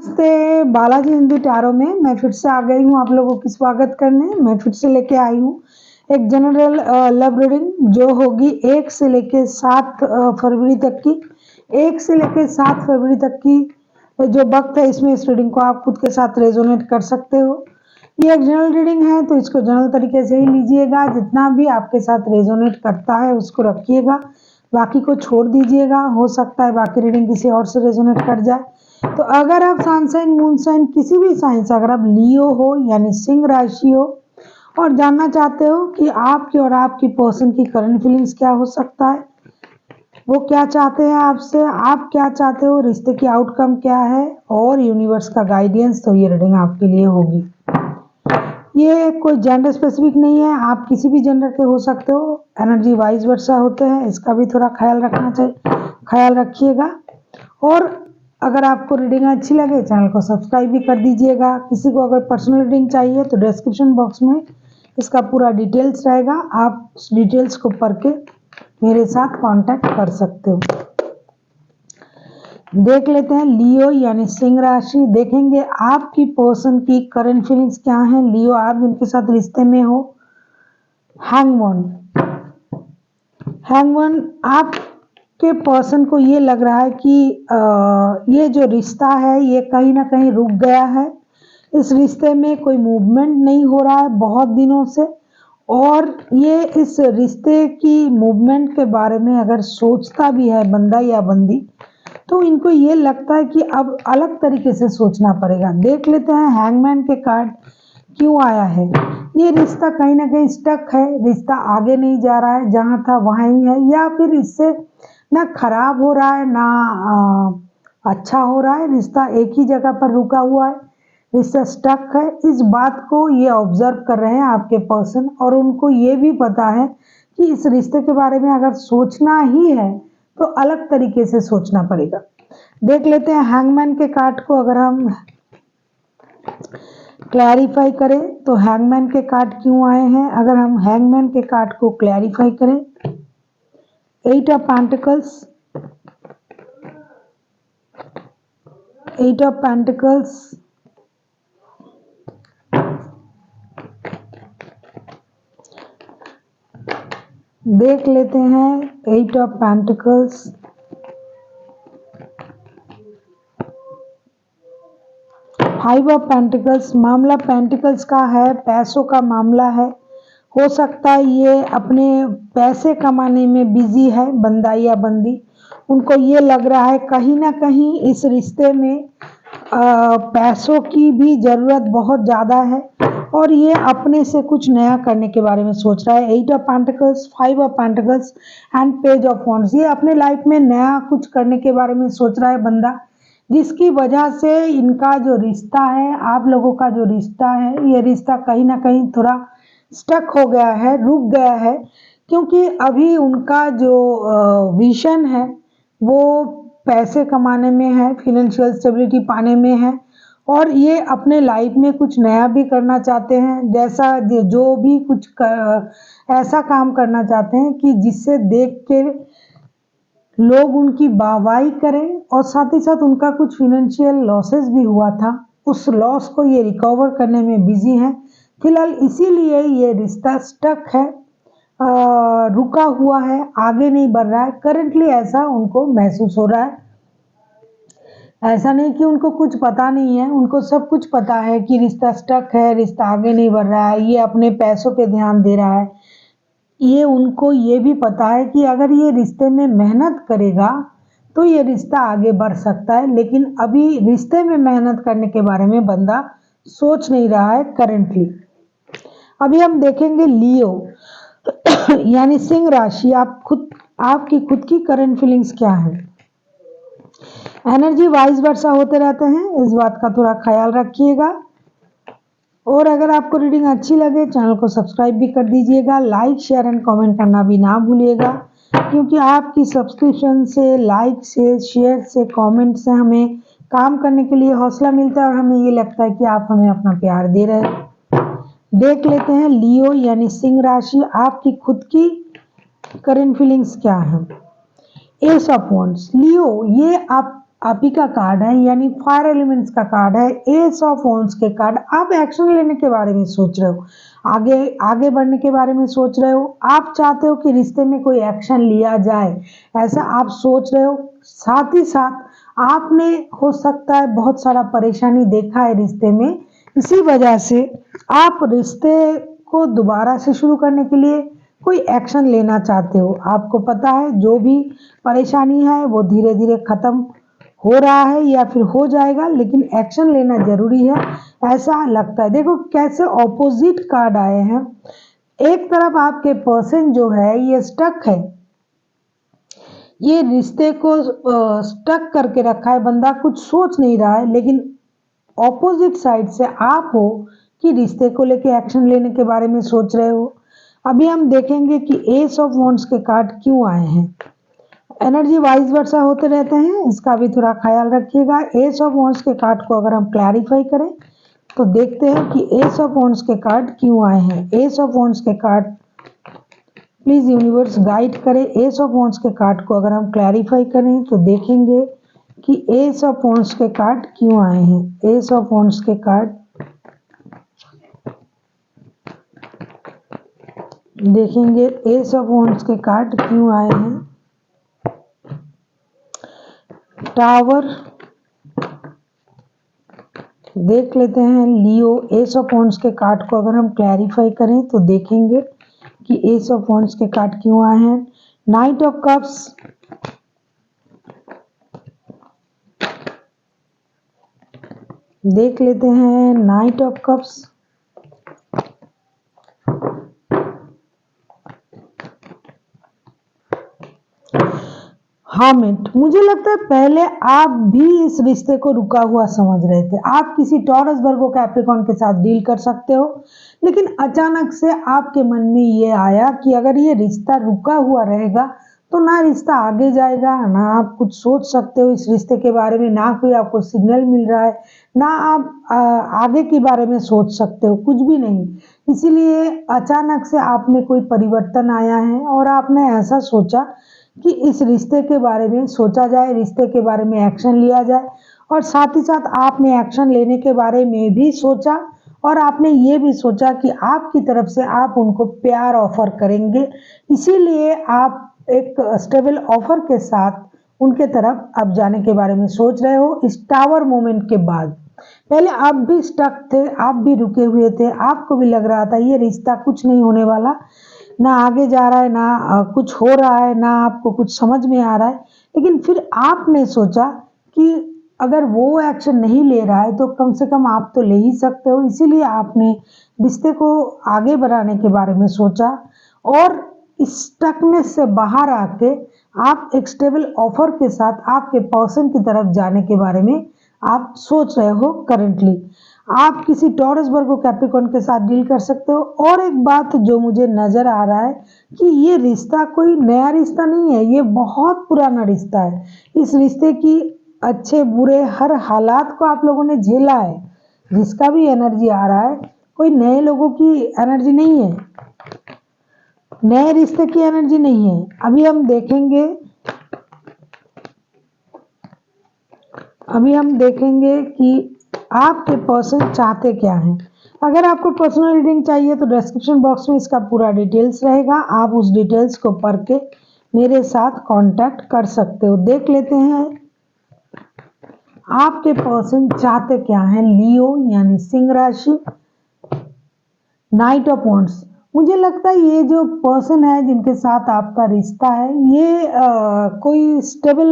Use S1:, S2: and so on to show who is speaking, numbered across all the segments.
S1: नमस्ते बालाजी हिंदू टैरो में मैं फिर से आ गई हूँ आप लोगों की स्वागत करने। मैं फिर से लेके आई हूँ एक जनरल लव रीडिंग जो होगी 1 से लेके 7 फरवरी तक की। 1 से लेके 7 फरवरी तक की जो वक्त है इसमें इस रीडिंग को आप खुद के साथ रेजोनेट कर सकते हो। ये एक जनरल रीडिंग है तो इसको जनरल तरीके से ही लीजिएगा। जितना भी आपके साथ रेजोनेट करता है उसको रखिएगा, बाकी को छोड़ दीजिएगा। हो सकता है बाकी रीडिंग किसी और से रेजोनेट कर जाए। तो अगर आप सन साइन मून साइन किसी भी साइन से, अगर आप लियो हो यानी सिंह राशि हो और जानना चाहते हो कि आपकी और आपकी पर्सन की करंट फीलिंग्स क्या हो सकता है, वो क्या चाहते हैं आपसे, आप क्या चाहते हो, रिश्ते की आउटकम क्या है और यूनिवर्स का गाइडेंस, तो ये रीडिंग आपके लिए होगी। ये कोई जेंडर स्पेसिफिक नहीं है, आप किसी भी जेंडर के हो सकते हो। एनर्जी वाइज वर्सा होते हैं, इसका भी थोड़ा ख्याल रखना चाहिए, ख्याल रखिएगा। और अगर आपको रीडिंग अच्छी लगे चैनल को सब्सक्राइब भी कर दीजिएगा। किसी को अगर पर्सनल रीडिंग चाहिए तो डिस्क्रिप्शन बॉक्स में इसका पूरा डिटेल्स रहेगा, आप उस डिटेल्स को पढ़ के मेरे साथ कांटेक्ट कर सकते हो। देख लेते हैं लियो यानी सिंह राशि। देखेंगे आपकी पर्सन की करंट फीलिंग्स क्या हैं। लियो, आप जिनके साथ रिश्ते में हो। हैंगमैन, हैंगमैन आपके पर्सन को ये लग रहा है कि ये जो रिश्ता है ये कहीं ना कहीं रुक गया है। इस रिश्ते में कोई मूवमेंट नहीं हो रहा है बहुत दिनों से, और ये इस रिश्ते की मूवमेंट के बारे में अगर सोचता भी है बंदा या बंदी, तो इनको ये लगता है कि अब अलग तरीके से सोचना पड़ेगा। देख लेते हैं हैंगमैन के कार्ड क्यों आया है। ये रिश्ता कहीं ना कहीं स्टक है, रिश्ता आगे नहीं जा रहा है, जहाँ था वहाँ ही है, या फिर इससे ना खराब हो रहा है ना अच्छा हो रहा है। रिश्ता एक ही जगह पर रुका हुआ है, रिश्ता स्टक है। इस बात को ये ऑब्जर्व कर रहे हैं आपके पर्सन, और उनको ये भी पता है कि इस रिश्ते के बारे में अगर सोचना ही है तो अलग तरीके से सोचना पड़ेगा। देख लेते हैं हैंगमैन के कार्ड को अगर हम क्लैरिफाई करें तो हैंगमैन के कार्ड क्यों आए हैं। अगर हम हैंगमैन के कार्ड को क्लैरिफाई करें, 8 ऑफ पेंटिकल्स, 8 ऑफ पेंटिकल्स, देख लेते हैं 8 ऑफ पेंटिकल्स, 5 ऑफ पेंटिकल्स। मामला पेंटिकल्स का है, पैसों का मामला है। हो सकता है ये अपने पैसे कमाने में बिजी है बंदा या बंदी। उनको ये लग रहा है कहीं ना कहीं इस रिश्ते में पैसों की भी ज़रूरत बहुत ज़्यादा है, और ये अपने से कुछ नया करने के बारे में सोच रहा है। 8 of pentacles, 5 of pentacles and page of wands. ये अपने लाइफ में नया कुछ करने के बारे में सोच रहा है बंदा, जिसकी वजह से इनका जो रिश्ता है, आप लोगों का जो रिश्ता है, ये रिश्ता कहीं ना कहीं थोड़ा स्टक हो गया है, रुक गया है। क्योंकि अभी उनका जो विजन है वो पैसे कमाने में है, फाइनेंशियल स्टेबिलिटी पाने में है, और ये अपने लाइफ में कुछ नया भी करना चाहते हैं। जैसा जो भी कुछ ऐसा काम करना चाहते हैं कि जिससे देख के लोग उनकी वाहवाही करें, और साथ ही साथ उनका कुछ फाइनेंशियल लॉसेस भी हुआ था, उस लॉस को ये रिकवर करने में बिजी हैं फिलहाल। इसीलिए ये रिश्ता स्टक है, रुका हुआ है, आगे नहीं बढ़ रहा है करंटली, ऐसा उनको महसूस हो रहा है। ऐसा नहीं कि उनको कुछ पता नहीं है, उनको सब कुछ पता है कि रिश्ता स्टक है, रिश्ता आगे नहीं बढ़ रहा है, ये अपने पैसों पे ध्यान दे रहा है। ये उनको ये भी पता है कि अगर ये रिश्ते में मेहनत करेगा तो ये रिश्ता आगे बढ़ सकता है, लेकिन अभी रिश्ते में मेहनत करने के बारे में बंदा सोच नहीं रहा है करंटली। अभी हम देखेंगे लियो यानी सिंह राशि, आपकी खुद की करंट फीलिंग्स क्या है। एनर्जी वाइज वर्सा होते रहते हैं, इस बात का थोड़ा ख्याल रखिएगा। और अगर आपको रीडिंग अच्छी लगे चैनल को सब्सक्राइब भी कर दीजिएगा, लाइक शेयर एंड कमेंट करना भी ना भूलिएगा, क्योंकि आपकी सब्सक्रिप्शन से, लाइक से, शेयर से, कमेंट से हमें काम करने के लिए हौसला मिलता है, और हमें ये लगता है कि आप हमें अपना प्यार दे रहे हैं। देख लेते हैं लियो यानी सिंह राशि, आपकी खुद की करंट फीलिंग्स क्या है। एस ऑफ वॉन्ड्स, लियो, ये आप आप ही का कार्ड है, यानी फायर एलिमेंट्स का कार्ड है, एस ऑफ वॉन्ड्स के कार्ड। आप एक्शन लेने के बारे में सोच रहे हो, आगे आगे बढ़ने के बारे में सोच रहे हो, आप चाहते हो कि रिश्ते में कोई एक्शन लिया जाए, ऐसा आप सोच रहे हो। साथ ही साथ आपने हो सकता है बहुत सारा परेशानी देखा है रिश्ते में, इसी वजह से आप रिश्ते को दोबारा से शुरू करने के लिए कोई एक्शन लेना चाहते हो। आपको पता है जो भी परेशानी है वो धीरे धीरे खत्म हो रहा है या फिर हो जाएगा, लेकिन एक्शन लेना जरूरी है, ऐसा लगता है। देखो कैसे ऑपोजिट कार्ड आए हैं। एक तरफ आपके पर्सन जो है ये स्टक है, ये रिश्ते को स्टक करके रखा है, बंदा कुछ सोच नहीं रहा है, लेकिन ऑपोजिट साइड से आप हो कि रिश्ते को लेके एक्शन लेने के बारे में सोच रहे हो। अभी हम देखेंगे कि एस ऑफ वॉन्ड्स के कार्ड क्यों आए हैं। एनर्जी वाइज वर्सा होते रहते हैं, इसका भी थोड़ा ख्याल रखिएगा। एस ऑफ वॉन्ड्स के कार्ड को अगर हम क्लैरिफाई करें तो देखते हैं कि एस ऑफ वॉन्ड्स के कार्ड क्यों आए हैं। एस ऑफ वॉन्ड्स के कार्ड प्लीज यूनिवर्स गाइड करें। एस ऑफ वॉन्ड्स के कार्ड को अगर हम क्लैरिफाई करें तो देखेंगे कि एस ऑफ वॉन्ड्स के कार्ड क्यों आए हैं। एस ऑफ वॉन्ड्स के कार्ड देखेंगे, एस ऑफ वॉन्ड्स के कार्ड क्यों आए हैं। टावर देख लेते हैं। लियो, एस ऑफ वॉन्ड्स के कार्ड को अगर हम क्लैरिफाई करें तो देखेंगे कि एस ऑफ वॉन्ड्स के कार्ड क्यों आए हैं। नाइट ऑफ कप्स देख लेते हैं। नाइट ऑफ कप्स हामिट, मुझे लगता है पहले आप भी इस रिश्ते को रुका हुआ समझ रहे थे। आप किसी टॉरस वर्गो कैप्रिकॉर्न के साथ डील कर सकते हो, लेकिन अचानक से आपके मन में ये आया कि अगर ये रिश्ता रुका हुआ रहेगा तो ना रिश्ता आगे जाएगा, ना आप कुछ सोच सकते हो इस रिश्ते के बारे में, ना कोई आपको सिग्नल मिल रहा है, ना आप आगे के बारे में सोच सकते हो, कुछ भी नहीं। इसीलिए अचानक से आप में कोई परिवर्तन आया है और आपने ऐसा सोचा कि इस रिश्ते के बारे में सोचा जाए, रिश्ते के बारे में एक्शन लिया जाए। और साथ ही साथ आपने एक्शन लेने के बारे में भी सोचा और आपने ये भी सोचा कि आपकी तरफ से आप उनको प्यार ऑफर करेंगे, इसीलिए आप एक स्टेबल ऑफर के साथ उनके तरफ अब जाने के बारे में सोच रहे हो। इस टावर मोमेंट के बाद पहले आप भी स्टक थे, आप भी रुके हुए थे, आपको भी लग रहा था ये रिश्ता कुछ नहीं होने वाला, ना आगे जा रहा है, ना कुछ हो रहा है, ना आपको कुछ समझ में आ रहा है। लेकिन फिर आपने सोचा कि अगर वो एक्शन नहीं ले रहा है तो कम से कम आप तो ले ही सकते हो, इसीलिए आपने रिश्ते को आगे बढ़ाने के बारे में सोचा और इस स्टकनेस से बाहर आके आप एक स्टेबल ऑफर के साथ आपके पर्सन की तरफ जाने के बारे में आप सोच रहे हो करेंटली। आप किसी टॉरस वर्गो कैप्रिकॉर्न के साथ डील कर सकते हो। और एक बात जो मुझे नजर आ रहा है कि ये रिश्ता कोई नया रिश्ता नहीं है, ये बहुत पुराना रिश्ता है। इस रिश्ते की अच्छे बुरे हर हालात को आप लोगों ने झेला है, जिसका भी एनर्जी आ रहा है कोई नए लोगों की एनर्जी नहीं है, नए रिश्ते की एनर्जी नहीं है। अभी हम देखेंगे कि आपके पर्सन चाहते क्या हैं। अगर आपको पर्सनल रीडिंग चाहिए तो डिस्क्रिप्शन बॉक्स में इसका पूरा डिटेल्स रहेगा, आप उस डिटेल्स को पढ़ के मेरे साथ कांटेक्ट कर सकते हो। देख लेते हैं आपके पर्सन चाहते क्या हैं। लियो यानी सिंह राशि, नाइट ऑफ वॉन्ड्स, मुझे लगता है ये जो पर्सन है जिनके साथ आपका रिश्ता है ये कोई स्टेबल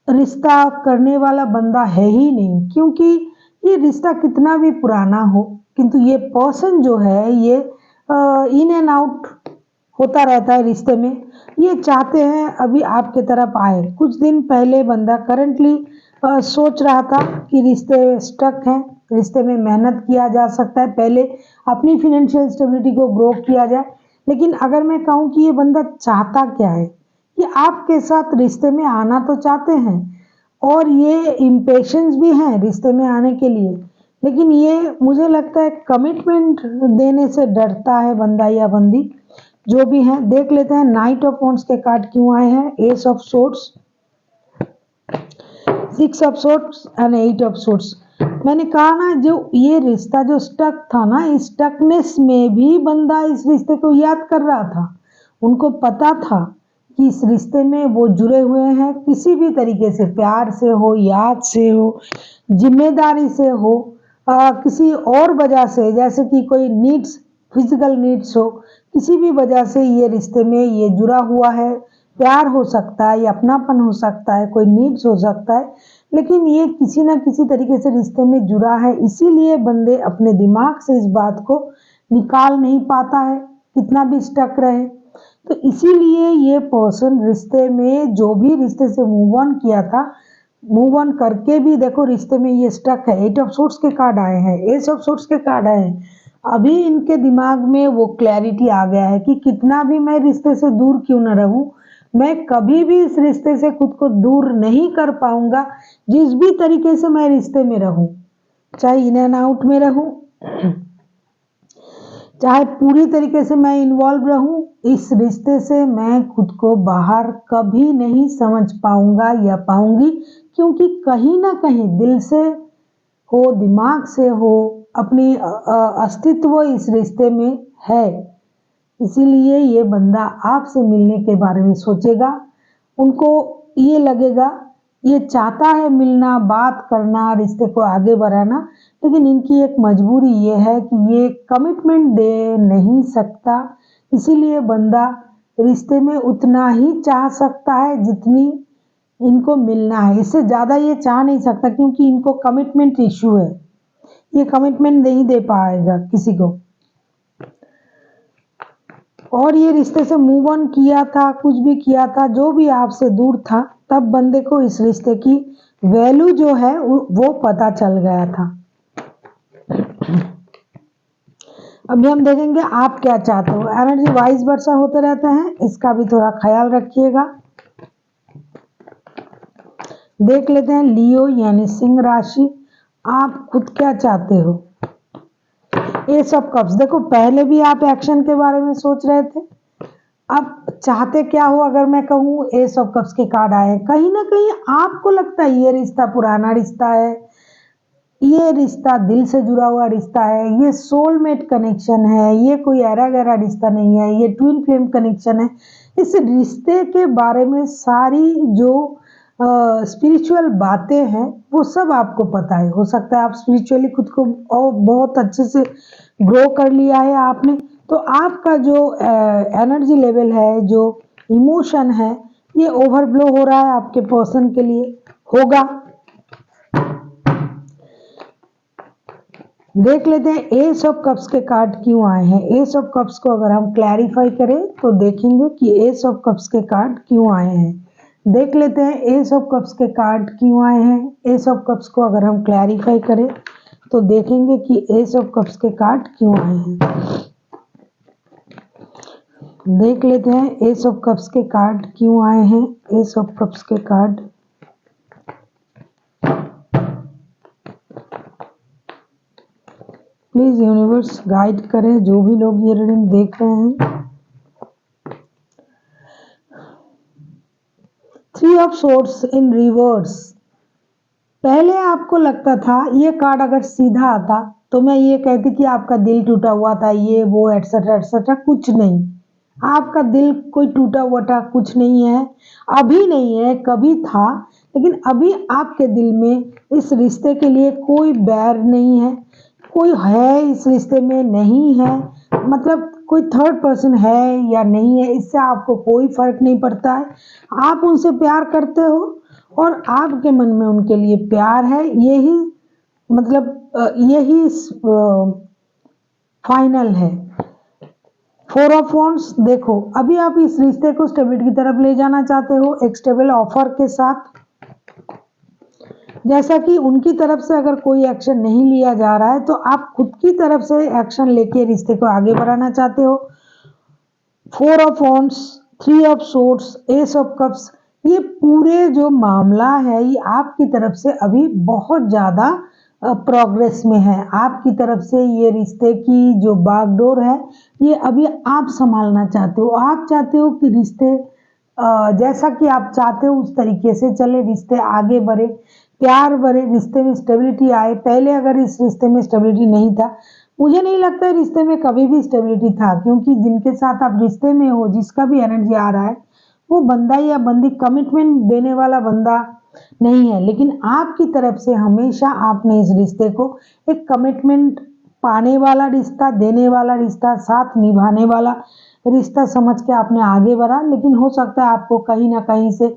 S1: रिश्ता करने वाला बंदा है ही नहीं, क्योंकि ये रिश्ता कितना भी पुराना हो किंतु ये पर्सन जो है ये इन एंड आउट होता रहता है रिश्ते में। ये चाहते हैं अभी आपके तरफ आए। कुछ दिन पहले बंदा करंटली सोच रहा था कि रिश्ते स्टक हैं, रिश्ते में मेहनत किया जा सकता है, पहले अपनी फिनेंशियल स्टेबिलिटी को ग्रो किया जाए। लेकिन अगर मैं कहूँ कि ये बंदा चाहता क्या है, कि आपके साथ रिश्ते में आना तो चाहते हैं और ये इम्पेशेंस भी हैं रिश्ते में आने के लिए, लेकिन ये मुझे लगता है कमिटमेंट देने से डरता है बंदा या बंदी, जो भी है। देख लेते हैं नाइट ऑफ वॉन्ड्स के कार्ड क्यों आए हैं। S of swords, 6 of sorts and 8 of sorts. मैंने कहा ना, जो ये रिश्ता जो स्टक था ना, इस स्टकनेस में भी बंदा इस रिश्ते को याद कर रहा था। उनको पता था कि इस रिश्ते में वो जुड़े हुए हैं, किसी भी तरीके से, प्यार से हो, याद से हो, जिम्मेदारी से हो, किसी और वजह से, जैसे कि कोई नीड्स, फिजिकल नीड्स हो, किसी भी वजह से ये रिश्ते में ये जुड़ा हुआ है। प्यार हो सकता है या अपनापन हो सकता है, कोई नीड्स हो सकता है, लेकिन ये किसी ना किसी तरीके से रिश्ते में जुड़ा है। इसीलिए बंदे अपने दिमाग से इस बात को निकाल नहीं पाता है, कितना भी स्टक रहे। तो इसीलिए ये पर्सन रिश्ते में, जो भी रिश्ते से मूव ऑन किया था, मूव ऑन करके भी देखो रिश्ते में ये स्टक है। 8 ऑफ सोर्ट्स के कार्ड आए हैं, एस ऑफ सोर्ट्स के कार्ड आए हैं। अभी इनके दिमाग में वो क्लैरिटी आ गया है कि कितना भी मैं रिश्ते से दूर क्यों न रहूं, मैं कभी भी इस रिश्ते से खुद को दूर नहीं कर पाऊंगा। जिस भी तरीके से मैं रिश्ते में रहूं, चाहे इन एंड आउट में रहूं, चाहे पूरी तरीके से मैं इन्वॉल्व रहूं, इस रिश्ते से मैं खुद को बाहर कभी नहीं समझ पाऊंगा या पाऊंगी, क्योंकि कहीं ना कहीं दिल से हो, दिमाग से हो, अपनी अस्तित्व इस रिश्ते में है। इसीलिए ये बंदा आपसे मिलने के बारे में सोचेगा। उनको ये लगेगा, ये चाहता है मिलना, बात करना, रिश्ते को आगे बढ़ाना, लेकिन इनकी एक मजबूरी ये है कि ये कमिटमेंट दे नहीं सकता। इसीलिए बंदा रिश्ते में उतना ही चाह सकता है जितनी इनको मिलना है, इससे ज़्यादा ये चाह नहीं सकता, क्योंकि इनको कमिटमेंट इशू है। ये कमिटमेंट नहीं दे पाएगा किसी को। और ये रिश्ते से मूव ऑन किया था, कुछ भी किया था, जो भी आपसे दूर था, तब बंदे को इस रिश्ते की वैल्यू जो है वो पता चल गया था। अभी हम देखेंगे आप क्या चाहते हो। एनर्जी वाइस वर्सा होते रहते हैं, इसका भी थोड़ा ख्याल रखिएगा। देख लेते हैं लियो यानी सिंह राशि, आप खुद क्या चाहते हो। एस ऑफ कप्स, देखो पहले भी आप एक्शन के बारे में सोच रहे थे, अब चाहते क्या हो। अगर मैं कहूँ, एस ऑफ कप्स के कार्ड आए, कहीं ना कहीं आपको लगता है ये रिश्ता पुराना रिश्ता है, ये रिश्ता दिल से जुड़ा हुआ रिश्ता है, ये सोलमेट कनेक्शन है, ये कोई ऐरा गैरा रिश्ता नहीं है, ये ट्विन फ्लेम कनेक्शन है। इस रिश्ते के बारे में सारी जो स्पिरिचुअल बातें हैं वो सब आपको पता है। हो सकता है आप स्पिरिचुअली खुद को और बहुत अच्छे से ग्रो कर लिया है आपने, तो आपका जो एनर्जी लेवल है, जो इमोशन है, ये ओवरफ्लो हो रहा है आपके पर्सन के लिए, होगा। देख लेते हैं एस ऑफ कप्स के कार्ड क्यों आए हैं। एस ऑफ कप्स को अगर हम क्लैरिफाई करें तो देखेंगे कि एस ऑफ कप्स के कार्ड क्यों आए हैं। देख लेते हैं एस ऑफ कप्स के कार्ड क्यों आए हैं। एस ऑफ कप्स को अगर हम क्लैरिफाई करें तो देखेंगे कि एस ऑफ कप्स के कार्ड क्यों आए हैं। देख लेते हैं एस ऑफ कप्स के कार्ड क्यों आए हैं। एस ऑफ कप्स के कार्ड, प्लीज यूनिवर्स गाइड करें जो भी लोग ये रीडिंग देख रहे हैं। 3 ऑफ सोर्ड्स इन रिवर्स। पहले आपको लगता था, ये कार्ड अगर सीधा आता तो मैं ये कहती कि आपका दिल टूटा हुआ था, ये वो एटसेट्रा एटसेट्रा। कुछ नहीं, आपका दिल कोई टूटा हुआ था कुछ नहीं है, अभी नहीं है, कभी था, लेकिन अभी आपके दिल में इस रिश्ते के लिए कोई बैर नहीं है, कोई है इस रिश्ते में नहीं है, मतलब कोई थर्ड पर्सन है या नहीं है, इससे आपको कोई फर्क नहीं पड़ता है। आप उनसे प्यार करते हो और आपके मन में उनके लिए प्यार है, यही मतलब यही फाइनल है। 4 ऑफ वॉन्ड्स, देखो अभी आप इस रिश्ते को स्टेबिलिटी की तरफ ले जाना चाहते हो, एक स्टेबल ऑफर के साथ। जैसा कि उनकी तरफ से अगर कोई एक्शन नहीं लिया जा रहा है तो आप खुद की तरफ से एक्शन लेके रिश्ते को आगे बढ़ाना चाहते हो। 4 of wands, 3 of swords, S of cups, ये पूरे जो मामला है ये आपकी तरफ से अभी बहुत ज़्यादा प्रोग्रेस में है। आपकी तरफ से ये रिश्ते की जो बागडोर है ये अभी आप संभालना चाहते हो। आप चाहते हो कि रिश्ते जैसा कि आप चाहते हो उस तरीके से चले, रिश्ते आगे बढ़े। प्यार भरे रिश्ते में स्टेबिलिटी आए। पहले अगर इस रिश्ते में स्टेबिलिटी नहीं था, मुझे नहीं लगता है रिश्ते में कभी भी स्टेबिलिटी था, क्योंकि जिनके साथ आप रिश्ते में हो, जिसका भी एनर्जी आ रहा है, वो बंदा या बंदी कमिटमेंट देने वाला बंदा नहीं है। लेकिन आपकी तरफ से हमेशा आपने इस रिश्ते को एक कमिटमेंट पाने वाला रिश्ता, देने वाला रिश्ता, साथ निभाने वाला रिश्ता समझ के आपने आगे बढ़ा। लेकिन हो सकता है आपको कहीं ना कहीं से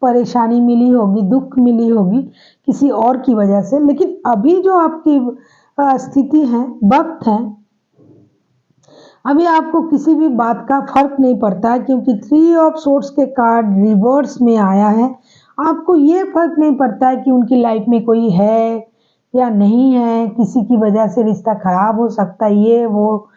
S1: परेशानी मिली होगी, दुख मिली होगी किसी और की वजह से। लेकिन अभी जो आपकी स्थिति है, वक्त है, अभी आपको किसी भी बात का फर्क नहीं पड़ता है, क्योंकि 3 ऑफ सोर्ड्स के कार्ड रिवर्स में आया है। आपको ये फर्क नहीं पड़ता है कि उनकी लाइफ में कोई है या नहीं है, किसी की वजह से रिश्ता खराब हो सकता है, ये वो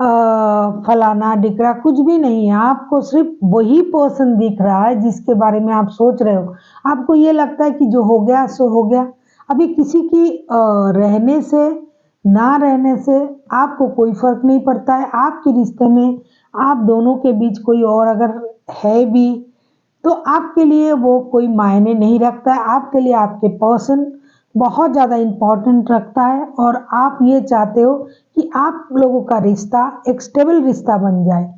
S1: फलाना डिकरा कुछ भी नहीं है। आपको सिर्फ वही पर्सन दिख रहा है जिसके बारे में आप सोच रहे हो। आपको ये लगता है कि जो हो गया सो हो गया। अभी किसी की रहने से ना रहने से आपको कोई फर्क नहीं पड़ता है। आपके रिश्ते में आप दोनों के बीच कोई और अगर है भी, तो आपके लिए वो कोई मायने नहीं रखता है। आपके लिए आपके पर्सन बहुत ज़्यादा इम्पोर्टेंट रखता है, और आप ये चाहते हो कि आप लोगों का रिश्ता एक स्टेबल रिश्ता बन जाए,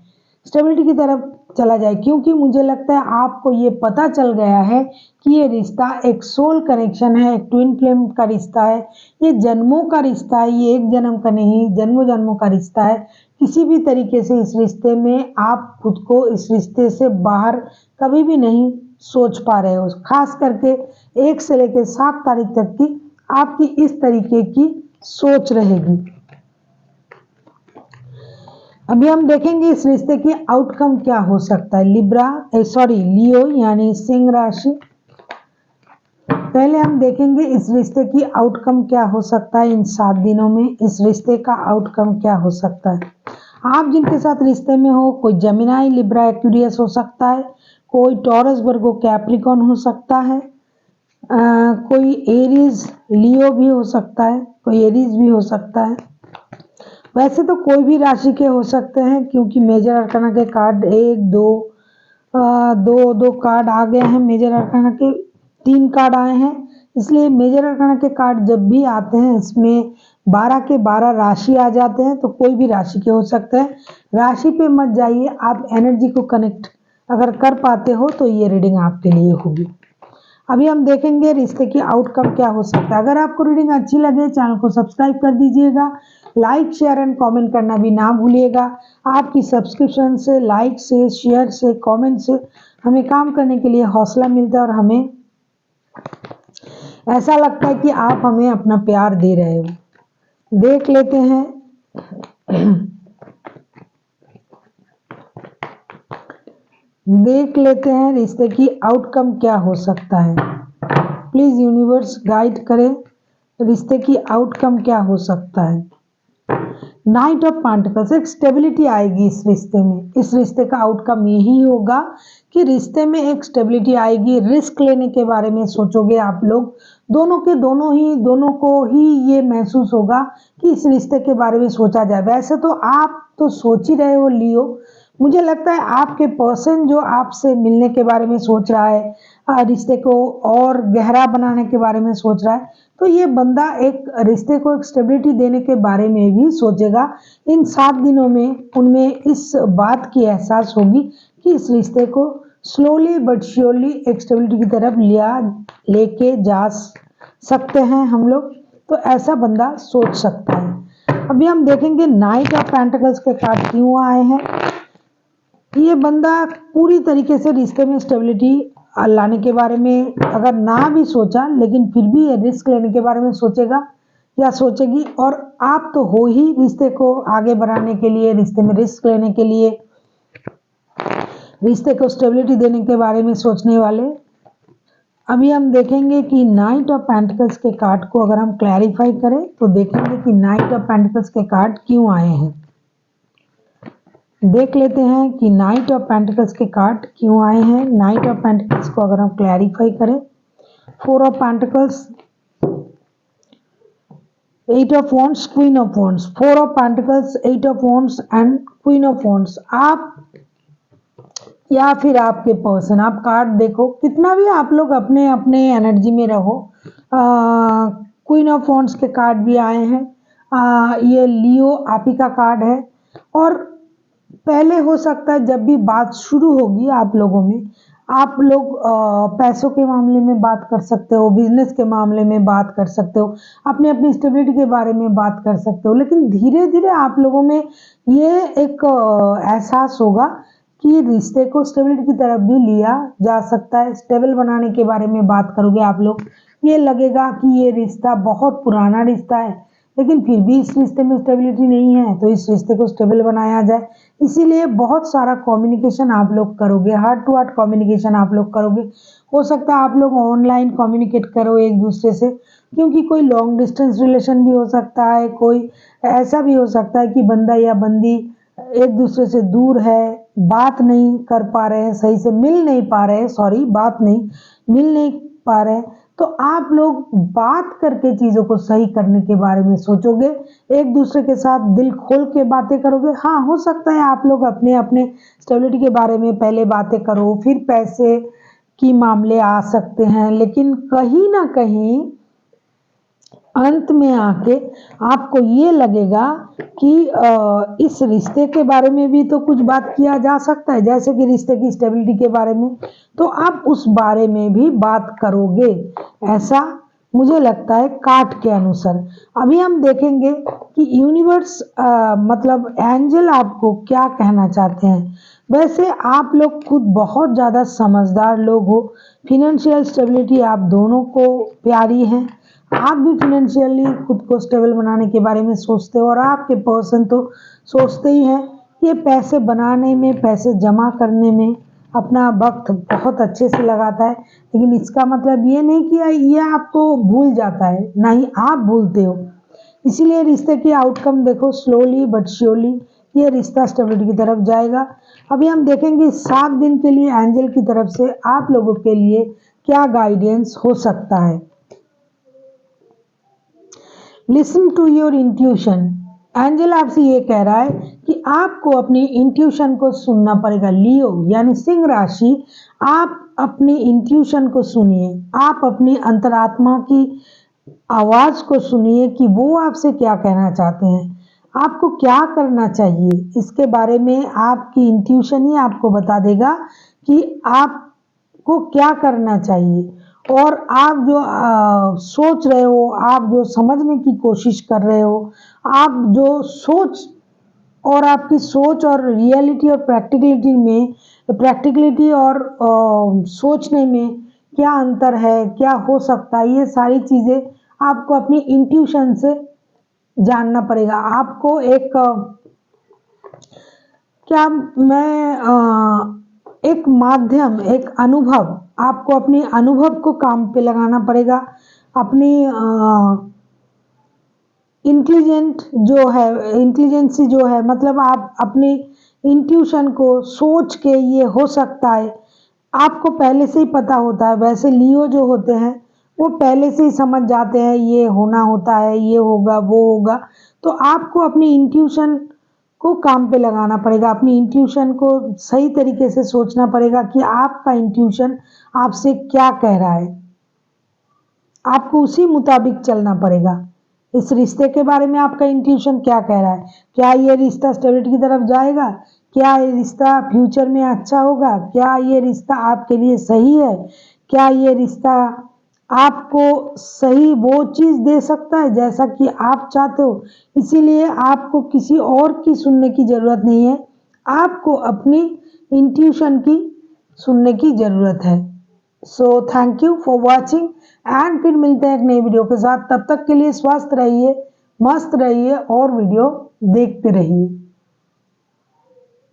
S1: स्टेबिलिटी की तरफ चला जाए। क्योंकि मुझे लगता है आपको ये पता चल गया है कि ये रिश्ता एक सोल कनेक्शन है, एक ट्विन फ्लेम का रिश्ता है, ये जन्मों का रिश्ता है, ये एक जन्म का नहीं, जन्मों जन्मों का रिश्ता है। किसी भी तरीके से इस रिश्ते में आप खुद को इस रिश्ते से बाहर कभी भी नहीं सोच पा रहे हो। खास करके 1 से लेकर 7 तारीख तक की आपकी इस तरीके की सोच रहेगी। अभी हम देखेंगे इस रिश्ते की आउटकम क्या हो सकता है। लियो यानी सिंह राशि। पहले हम देखेंगे इस रिश्ते की आउटकम क्या हो सकता है। इन 7 दिनों में इस रिश्ते का आउटकम क्या हो सकता है। आप जिनके साथ रिश्ते में हो, कोई जेमिनाई, लिब्रा, एक्वेरियस हो सकता है, कोई टॉरस, वर्गो, कैप्रिकॉन हो सकता है, कोई एरीज, लियो भी हो सकता है, कोई एरीज भी हो सकता है। वैसे तो कोई भी राशि के हो सकते हैं, क्योंकि मेजर अरकाना के कार्ड 1 2 दो कार्ड आ गए हैं। मेजर अरकाना के 3 कार्ड आए हैं, इसलिए मेजर अरकाना के कार्ड जब भी आते हैं इसमें 12 के 12 राशि आ जाते हैं। तो कोई भी राशि के हो सकते हैं। राशि पे मत जाइए, आप एनर्जी को कनेक्ट अगर कर पाते हो तो ये रीडिंग आपके लिए होगी। अभी हम देखेंगे रिश्ते की आउटकम क्या हो सकता है। अगर आपको रीडिंग अच्छी लगे, चैनल को सब्सक्राइब कर दीजिएगा, लाइक शेयर एंड कमेंट करना भी ना भूलिएगा। आपकी सब्सक्रिप्शन से, लाइक से, शेयर से, कमेंट से हमें काम करने के लिए हौसला मिलता है, और हमें ऐसा लगता है कि आप हमें अपना प्यार दे रहे हो। देख लेते हैं रिश्ते की आउटकम क्या हो सकता है। प्लीज यूनिवर्स गाइड करें, रिश्ते की आउटकम क्या हो सकता है। नाइट ऑफ पेंटिकल्स, एक स्टेबिलिटी आएगी इस रिश्ते में। इस रिश्ते का आउटकम यही होगा कि रिश्ते में एक स्टेबिलिटी आएगी। रिस्क लेने के बारे में सोचोगे आप लोग, दोनों को ही ये महसूस होगा कि इस रिश्ते के बारे में सोचा जाए। वैसे तो आप तो सोच ही रहे हो लियो, मुझे लगता है आपके पर्सन जो आपसे मिलने के बारे में सोच रहा है, रिश्ते को और गहरा बनाने के बारे में सोच रहा है, तो ये बंदा एक रिश्ते को एक स्टेबिलिटी देने के बारे में भी सोचेगा। इन 7 दिनों में उनमें इस बात की एहसास होगी कि इस रिश्ते को स्लोली बट श्योरली एक स्टेबिलिटी की तरफ लेके जा सकते हैं हम लोग। तो ऐसा बंदा सोच सकता है। अभी हम देखेंगे नाइट ऑफ पेंटिकल्स के कार्ड क्यों आए हैं। ये बंदा पूरी तरीके से रिश्ते में स्टेबिलिटी लाने के बारे में अगर ना भी सोचा, लेकिन फिर भी ये रिस्क लेने के बारे में सोचेगा या सोचेगी। और आप तो हो ही रिश्ते को आगे बढ़ाने के लिए, रिश्ते में रिस्क लेने के लिए, रिश्ते को स्टेबिलिटी देने के बारे में सोचने वाले। अभी हम देखेंगे कि नाइट ऑफ पेंटिकल्स के कार्ड को अगर हम क्लैरिफाई करें तो देखेंगे कि नाइट ऑफ पेंटिकल्स के कार्ड क्यों आए हैं। देख लेते हैं कि नाइट ऑफ पेंटिकल्स के कार्ड क्यों आए हैं। नाइट ऑफ पेंटिकल्स को अगर हम क्लैरिफाई करें, 4 of pentacles, 8 of wands, queen of wands, 4 of pentacles, 8 of wands and queen of wands. आप या फिर आपके पर्सन, आप कार्ड देखो, कितना भी आप लोग अपने अपने एनर्जी में रहो, क्वीन ऑफ वॉन्ड्स के कार्ड भी आए हैं। ये लियो आप ही का कार्ड है। और पहले हो सकता है जब भी बात शुरू होगी आप लोगों में, आप लोग पैसों के मामले में बात कर सकते हो, बिजनेस के मामले में बात कर सकते हो, अपनी अपनी स्टेबिलिटी के बारे में बात कर सकते हो। लेकिन धीरे धीरे आप लोगों में ये एक एहसास होगा कि रिश्ते को स्टेबिलिटी की तरफ भी लिया जा सकता है। स्टेबल बनाने के बारे में बात करोगे आप लोग, ये लगेगा कि ये रिश्ता बहुत पुराना रिश्ता है, लेकिन फिर भी इस रिश्ते में स्टेबिलिटी नहीं है, तो इस रिश्ते को स्टेबल बनाया जाए। इसीलिए बहुत सारा कम्युनिकेशन आप लोग करोगे, हार्ट टू हार्ट कम्युनिकेशन आप लोग करोगे। हो सकता है आप लोग ऑनलाइन कम्युनिकेट करो एक दूसरे से, क्योंकि कोई लॉन्ग डिस्टेंस रिलेशन भी हो सकता है, कोई ऐसा भी हो सकता है कि बंदा या बंदी एक दूसरे से दूर है, बात नहीं कर पा रहे हैं, सही से मिल नहीं पा रहे हैं, सॉरी बात नहीं, मिल नहीं पा रहे हैं। तो आप लोग बात करके चीज़ों को सही करने के बारे में सोचोगे, एक दूसरे के साथ दिल खोल के बातें करोगे। हाँ, हो सकता है आप लोग अपने अपने स्टेबिलिटी के बारे में पहले बातें करो, फिर पैसे की मामले आ सकते हैं, लेकिन कहीं ना कहीं अंत में आके आपको ये लगेगा कि इस रिश्ते के बारे में भी तो कुछ बात किया जा सकता है, जैसे कि रिश्ते की स्टेबिलिटी के बारे में, तो आप उस बारे में भी बात करोगे, ऐसा मुझे लगता है कार्ड के अनुसार। अभी हम देखेंगे कि यूनिवर्स मतलब एंजल आपको क्या कहना चाहते हैं। वैसे आप लोग खुद बहुत ज़्यादा समझदार लोग हो, फिनेंशियल स्टेबिलिटी आप दोनों को प्यारी है, आप भी फिनेंशियली खुद को स्टेबल बनाने के बारे में सोचते हो, और आपके पर्सन तो सोचते ही हैं। ये पैसे बनाने में, पैसे जमा करने में अपना वक्त बहुत अच्छे से लगाता है, लेकिन इसका मतलब ये नहीं कि ये आपको भूल जाता है, ना ही आप भूलते हो। इसीलिए रिश्ते की आउटकम देखो, स्लोली बट श्योरली ये रिश्ता स्टेबिलिटी की तरफ जाएगा। अभी हम देखेंगे 7 दिन के लिए एंजल की तरफ से आप लोगों के लिए क्या गाइडेंस हो सकता है। Listen to your intuition. Angel आपसे ये कह रहा है कि आपको अपनी इंट्यूशन को सुनना पड़ेगा। लियो यानी सिंह राशि, आप अपनी इंट्यूशन को सुनिए, आप अपनी अंतरात्मा की आवाज को सुनिए कि वो आपसे क्या कहना चाहते हैं, आपको क्या करना चाहिए। इसके बारे में आपकी इंट्यूशन ही आपको बता देगा कि आपको क्या करना चाहिए। और आप जो सोच रहे हो, आप जो समझने की कोशिश कर रहे हो, आप जो सोच और आपकी सोच और रियलिटी और प्रैक्टिकलिटी और सोचने में क्या अंतर है, क्या हो सकता है, ये सारी चीज़ें आपको अपनी इंट्यूशन से जानना पड़ेगा। आपको एक क्या मैं एक माध्यम, एक अनुभव, आपको अपने अनुभव को काम पे लगाना पड़ेगा। अपनी इंटेलिजेंसी जो है, मतलब आप अपनी इंट्यूशन को सोच के, ये हो सकता है, आपको पहले से ही पता होता है। वैसे लियो जो होते हैं वो पहले से ही समझ जाते हैं, ये होना होता है, ये होगा, वो होगा। तो आपको अपनी इंट्यूशन को काम पे लगाना पड़ेगा, अपनी इंट्यूशन को सही तरीके से सोचना पड़ेगा कि आपका इंट्यूशन आपसे क्या कह रहा है, आपको उसी मुताबिक चलना पड़ेगा। इस रिश्ते के बारे में आपका इंट्यूशन क्या कह रहा है, क्या ये रिश्ता स्टेबिलिटी की तरफ जाएगा, क्या ये रिश्ता फ्यूचर में अच्छा होगा, क्या ये रिश्ता आपके लिए सही है, क्या ये रिश्ता आपको सही वो चीज़ दे सकता है जैसा कि आप चाहते हो। इसीलिए आपको किसी और की सुनने की ज़रूरत नहीं है, आपको अपनी इंट्यूशन की सुनने की ज़रूरत है। So thank you for watching, and फिर मिलते हैं एक नई वीडियो के साथ। तब तक के लिए स्वस्थ रहिए, मस्त रहिए और वीडियो देखते रहिए।